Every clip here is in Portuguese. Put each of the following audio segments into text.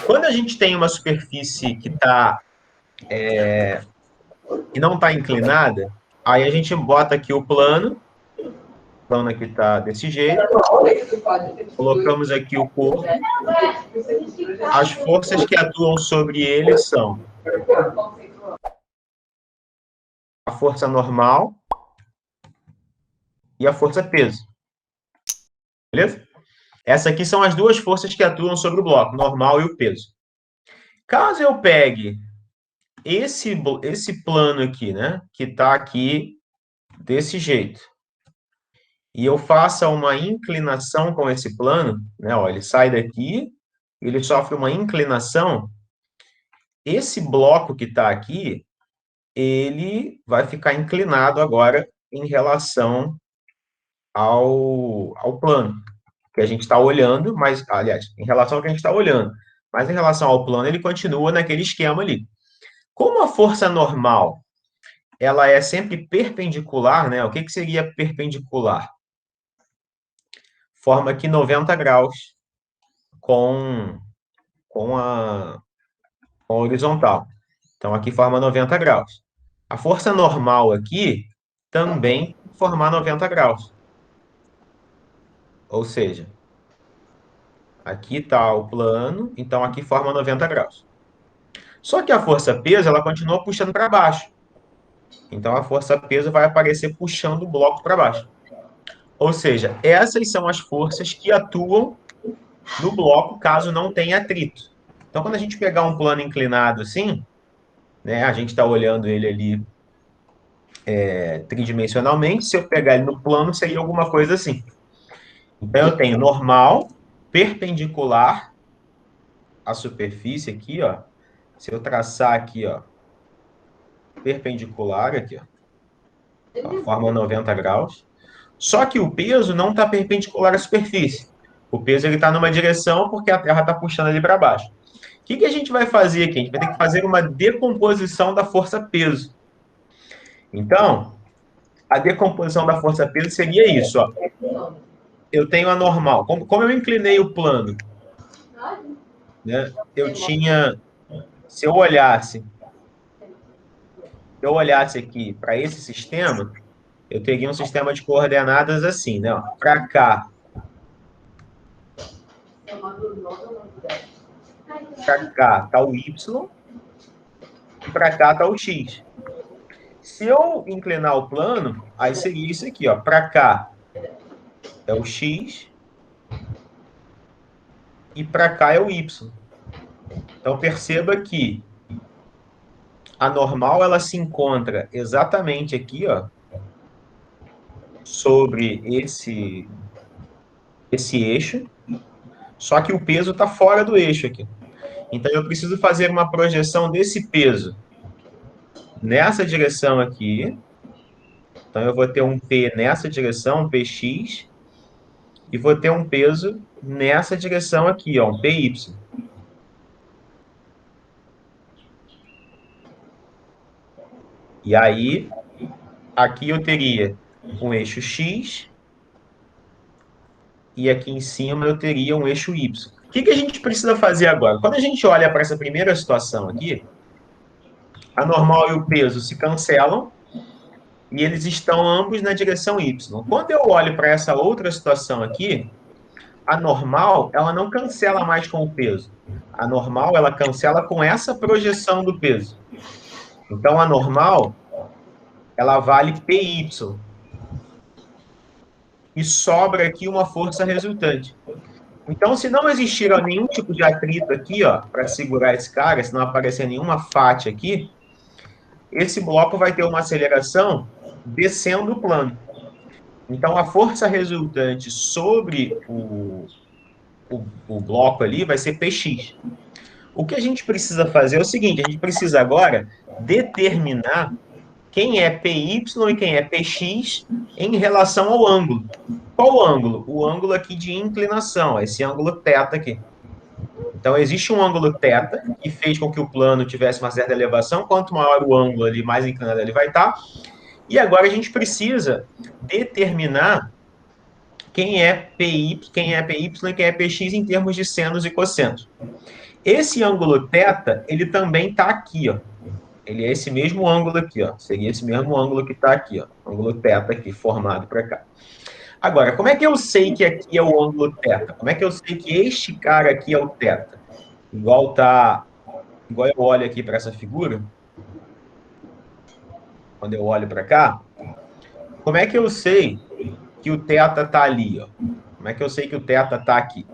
Quando a gente tem uma superfície que não está inclinada, aí a gente bota aqui o plano aqui está desse jeito, colocamos aqui o corpo, as forças que atuam sobre ele são a força normal e a força peso, beleza? Essas aqui são as duas forças que atuam sobre o bloco, normal e o peso. Caso eu pegue esse plano aqui, né, que está aqui desse jeito, e eu faça uma inclinação com esse plano, né, ó, ele sai daqui, ele sofre uma inclinação, esse bloco que está aqui, ele vai ficar inclinado agora em relação ao plano que a gente está olhando, mas, aliás, em relação ao que a gente está olhando, mas em relação ao plano, ele continua naquele esquema ali. Como a força normal, ela é sempre perpendicular, né? O que seria perpendicular? Forma aqui 90 graus com a horizontal. Então, aqui forma 90 graus. A força normal aqui também formar 90 graus. Ou seja, aqui está o plano, então aqui forma 90 graus. Só que a força-peso, ela continua puxando para baixo. Então, a força-peso vai aparecer puxando o bloco para baixo. Ou seja, essas são as forças que atuam no bloco caso não tenha atrito. Então, quando a gente pegar um plano inclinado assim, né, a gente está olhando ele ali tridimensionalmente, se eu pegar ele no plano, seria alguma coisa assim. Então, eu tenho normal, perpendicular à superfície aqui, ó. Se eu traçar aqui, ó, perpendicular aqui, ó, forma 90 graus. Só que o peso não está perpendicular à superfície. O peso está numa direção porque a Terra está puxando ele para baixo. O que a gente vai fazer aqui? A gente vai ter que fazer uma decomposição da força-peso. Então, a decomposição da força-peso seria isso. Ó. Eu tenho a normal. Como eu inclinei o plano, né, eu tinha... Se eu olhasse aqui para esse sistema, eu teria um sistema de coordenadas assim, né? Para cá está o Y e para cá está o X. Se eu inclinar o plano, aí seria isso aqui, ó. Para cá é o X e para cá é o Y. Então, perceba que a normal, ela se encontra exatamente aqui, ó, sobre esse eixo, só que o peso está fora do eixo aqui. Então, eu preciso fazer uma projeção desse peso nessa direção aqui. Então, eu vou ter um P nessa direção, um PX, e vou ter um peso nessa direção aqui, ó, um PY. E aí, aqui eu teria um eixo X, e aqui em cima eu teria um eixo Y. O que a gente precisa fazer agora? Quando a gente olha para essa primeira situação aqui, a normal e o peso se cancelam, e eles estão ambos na direção Y. Quando eu olho para essa outra situação aqui, a normal, ela não cancela mais com o peso. A normal, ela cancela com essa projeção do peso. Então, a normal, ela vale PY. E sobra aqui uma força resultante. Então, se não existir nenhum tipo de atrito aqui, ó, para segurar esse cara, se não aparecer nenhuma faixa aqui, esse bloco vai ter uma aceleração descendo o plano. Então, a força resultante sobre o bloco ali vai ser Px. O que a gente precisa fazer é o seguinte, a gente precisa agora determinar quem é Py e quem é Px em relação ao ângulo. Qual o ângulo? O ângulo aqui de inclinação, esse ângulo θ aqui. Então, existe um ângulo θ, que fez com que o plano tivesse uma certa elevação. Quanto maior o ângulo ali, mais inclinado ele vai estar. E agora a gente precisa determinar quem é PY, quem é PY e quem é PX em termos de senos e cossenos. Esse ângulo θ, ele também está aqui, ó. Ele é esse mesmo ângulo aqui, ó. Seria esse mesmo ângulo que está aqui, ó. Ângulo θ aqui, formado para cá. Agora, como é que eu sei que aqui é o ângulo θ? Como é que eu sei que este cara aqui é o θ? Igual eu olho aqui para essa figura, quando eu olho para cá, como é que eu sei que o θ está ali, ó? Como é que eu sei que o θ está aqui?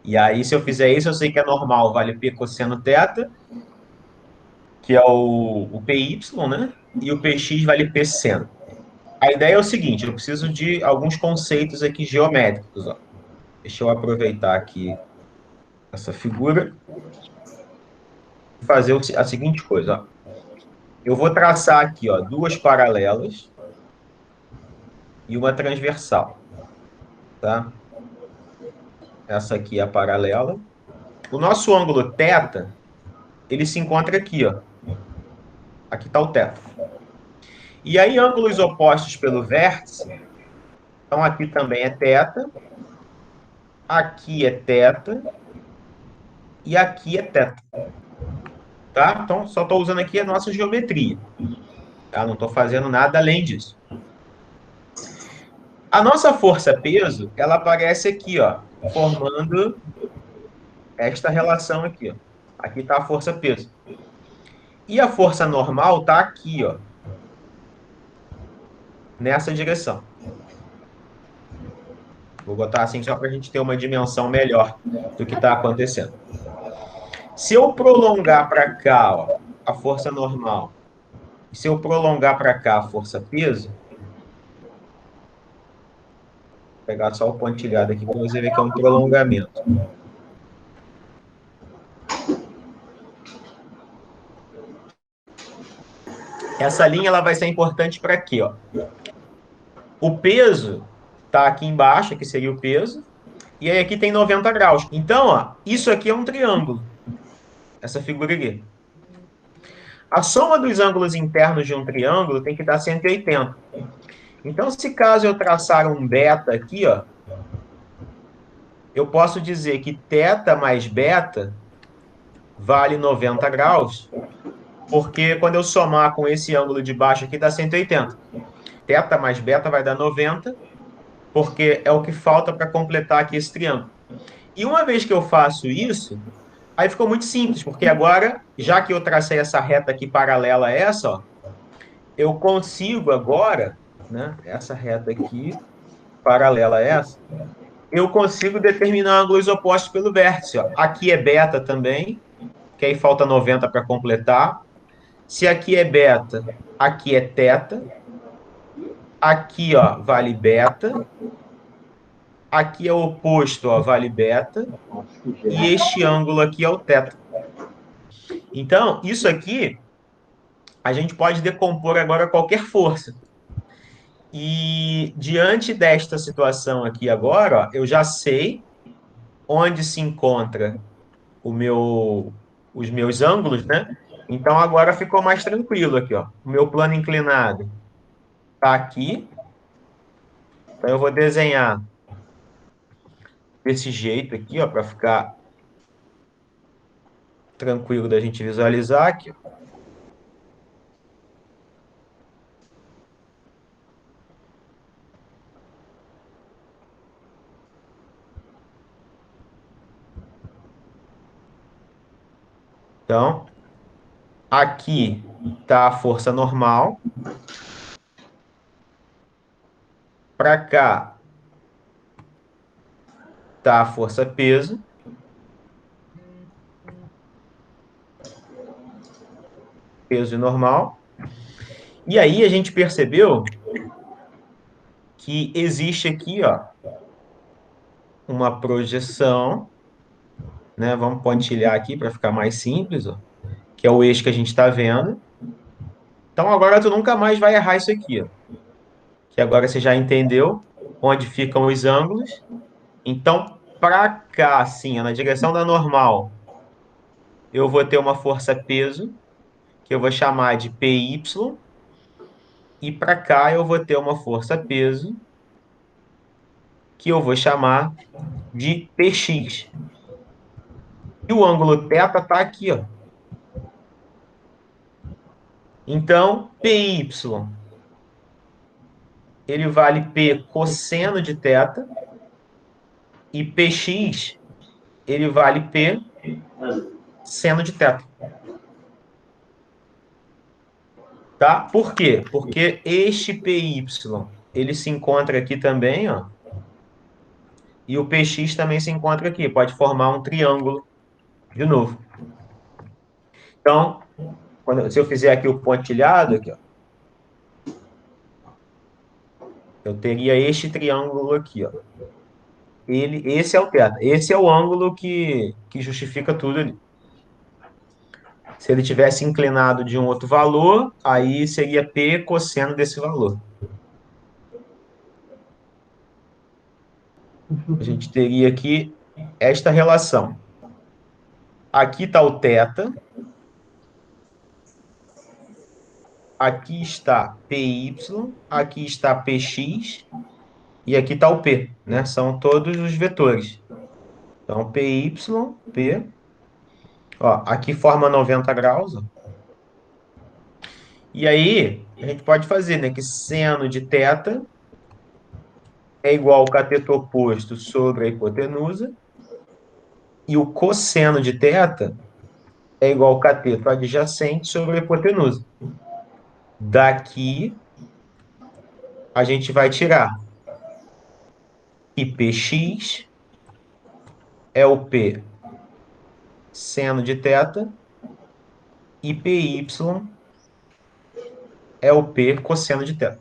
E aí, se eu fizer isso, eu sei que é normal, vale P cosseno θ, que é o PY, né? E o PX vale P seno. A ideia é o seguinte, eu preciso de alguns conceitos aqui geométricos, ó. Deixa eu aproveitar aqui essa figura e fazer a seguinte coisa, ó. Eu vou traçar aqui, ó, duas paralelas e uma transversal, tá? Essa aqui é a paralela. O nosso ângulo θ, ele se encontra aqui, ó. Aqui está o θ. E aí, ângulos opostos pelo vértice, então aqui também é θ, aqui é θ e aqui é θ. Tá? Então, só estou usando aqui a nossa geometria. Tá? Não estou fazendo nada além disso. A nossa força-peso, ela aparece aqui, ó, formando esta relação aqui, ó. Aqui está a força-peso. E a força normal está aqui, ó, nessa direção. Vou botar assim só para a gente ter uma dimensão melhor do que está acontecendo. Se eu prolongar para cá, ó, a força normal, e se eu prolongar para cá a força-peso, vou pegar só o pontilhado aqui para você ver que é um prolongamento. Essa linha ela vai ser importante para quê? Ó? O peso está aqui embaixo, que seria o peso, e aí aqui tem 90 graus. Então, ó, isso aqui é um triângulo, essa figura aqui. A soma dos ângulos internos de um triângulo tem que dar 180. Então, se caso eu traçar um beta aqui, ó, eu posso dizer que θ mais beta vale 90 graus, porque quando eu somar com esse ângulo de baixo aqui dá 180. Θ mais beta vai dar 90, porque é o que falta para completar aqui esse triângulo. E uma vez que eu faço isso, aí ficou muito simples, porque agora, já que eu tracei essa reta aqui paralela a essa, ó, eu consigo agora, né, essa reta aqui, paralela a essa, eu consigo determinar ângulos opostos pelo vértice. Ó. Aqui é beta também, que aí falta 90 para completar. Se aqui é beta, aqui é θ. Aqui, ó, vale beta. Aqui é o oposto, ó, vale beta. E este ângulo aqui é o θ. Então, isso aqui, a gente pode decompor agora qualquer força. E diante desta situação aqui agora, ó, eu já sei onde se encontra os meus ângulos, né? Então agora ficou mais tranquilo aqui, ó. O meu plano inclinado está aqui. Então eu vou desenhar desse jeito aqui, ó, para ficar tranquilo da gente visualizar aqui. Então, aqui está a força normal. Para cá está a força peso. Peso normal. E aí a gente percebeu que existe aqui, ó, uma projeção, né? Vamos pontilhar aqui para ficar mais simples, ó, que é o eixo que a gente está vendo. Então agora tu nunca mais vai errar isso aqui, ó, que agora você já entendeu onde ficam os ângulos. Então, para cá, assim, ó, na direção da normal, eu vou ter uma força peso, que eu vou chamar de PY, e para cá eu vou ter uma força peso, que eu vou chamar de PX. E o ângulo θ está aqui, ó. Então, PY, ele vale P cosseno de θ, e PX, ele vale P seno de θ. Tá? Por quê? Porque este PY, ele se encontra aqui também, ó, e o PX também se encontra aqui. Pode formar um triângulo de novo. Então, se eu fizer aqui o pontilhado, aqui, ó, eu teria este triângulo aqui, ó. Esse é o θ. Esse é o ângulo que justifica tudo ali. Se ele tivesse inclinado de um outro valor, aí seria P cosseno desse valor. A gente teria aqui esta relação. Aqui está o θ, aqui está PY, aqui está PX e aqui está o P, né? São todos os vetores. Então, PY, P. Ó, aqui forma 90 graus. Ó. E aí, a gente pode fazer, né? Que seno de θ é igual ao cateto oposto sobre a hipotenusa. E o cosseno de θ é igual ao cateto adjacente sobre a hipotenusa. Daqui, a gente vai tirar que PX é o P seno de θ e PY é o P cosseno de θ.